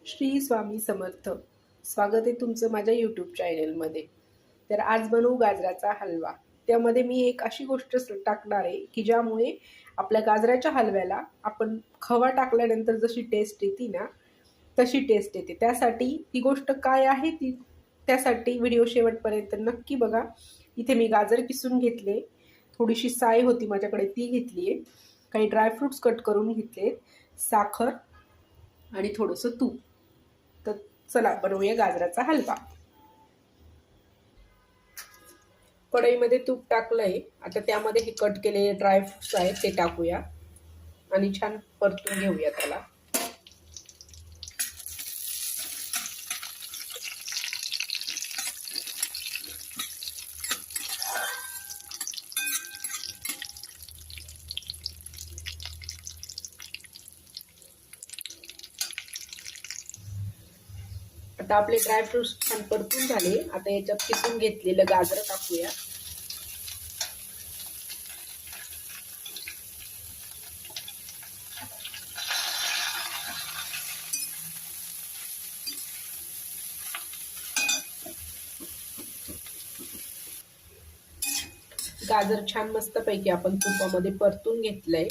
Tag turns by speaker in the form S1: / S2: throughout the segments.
S1: श्री स्वामी समर्थ. स्वागत आहे तुमचं माझ्या यूट्यूब चॅनलमध्ये. तर आज बनवू गाजराचा हलवा. त्यामध्ये मी एक अशी गोष्ट टाकणार आहे की ज्यामुळे आपल्या गाजराच्या हलव्याला आपण खवा टाकल्यानंतर जशी टेस्ट येते ना तशी टेस्ट येते. त्यासाठी ती गोष्ट काय आहे त्यासाठी व्हिडिओ शेवटपर्यंत नक्की बघा. इथे मी गाजर किसून घेतले, थोडीशी साय होती माझ्याकडे ती घेतली आहे, काही ड्रायफ्रुट्स कट करून घेतले, साखर आणि थोडंसं तूप. तर चला बनवूया गाजराचा हलवा. कढईमध्ये तूप टाकलंय. आता त्यामध्ये हे कट केलेले ड्रायफ्रुट्स आहेत ते टाकूया आणि छान परतून घेऊया त्याला. आता आपले ड्रायफ्रुट्स छान परतून झाले. आता याच्यात किसून घेतलेलं गाजर टाकूया. गाजर छान मस्त पैकी आपण तुपामध्ये परतून घेतलंय.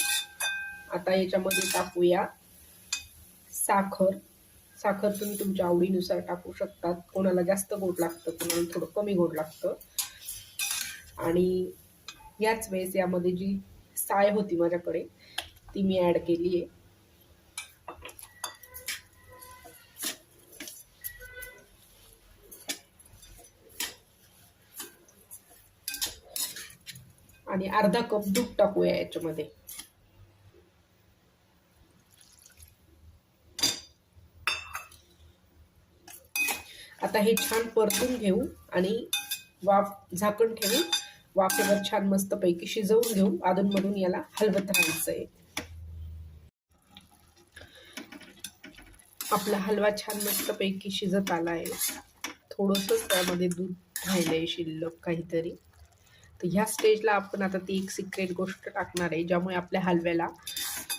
S1: आता याच्यामध्ये टाकूया साखर. साखर तुम्ही तुमच्या आवडीनुसार टाकू शकतात. कोणाला जास्त गोड लागतं, कोणाला थोडं कमी गोड लागतं. आणि याच वेळेस यामध्ये जी साय होती माझ्याकडे ती मी ऍड केली आहे. आणि अर्धा कप दूध टाकूया याच्यामध्ये. आता हे छान परतून घेऊ आणि झाकण ठेवून वाफेवर छान मस्त पैकी शिजवून घेऊ. अधूनमधून याला हलवत राहायचंय. आपला हलवा छान मस्त पैकी शिजत आलाय. थोडंसं त्यामध्ये दूध राहिलंय शिल्लक काहीतरी. तर ह्या स्टेजला आपण आता ती एक सिक्रेट गोष्ट टाकणार आहे ज्यामुळे आपल्या हलव्याला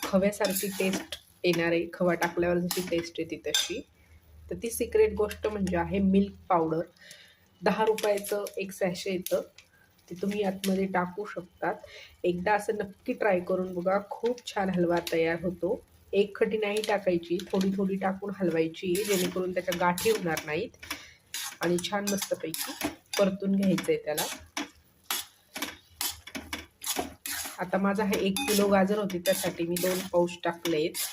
S1: खव्यासारखी टेस्ट येणार आहे. खवा टाकल्यावर जशी टेस्ट येते तशी. तर ती सिक्रेट गोष्ट म्हणजे आहे मिल्क पावडर. 10 रुपयाचं एक सॅशे येतं, ते तुम्ही आतमध्ये टाकू शकतात. एकदा असं नक्की ट्राय करून बघा. खूप छान हलवा तयार होतो. एक खटी नाही टाकायची, थोडी थोडी टाकून हलवायची जेणेकरून त्याच्या गाठी होणार नाहीत. आणि छान मस्तपैकी परतून घ्यायचंय त्याला. आता माझा हा 1 किलो गाजर होते त्यासाठी मी 2 पाऊच टाकलेत.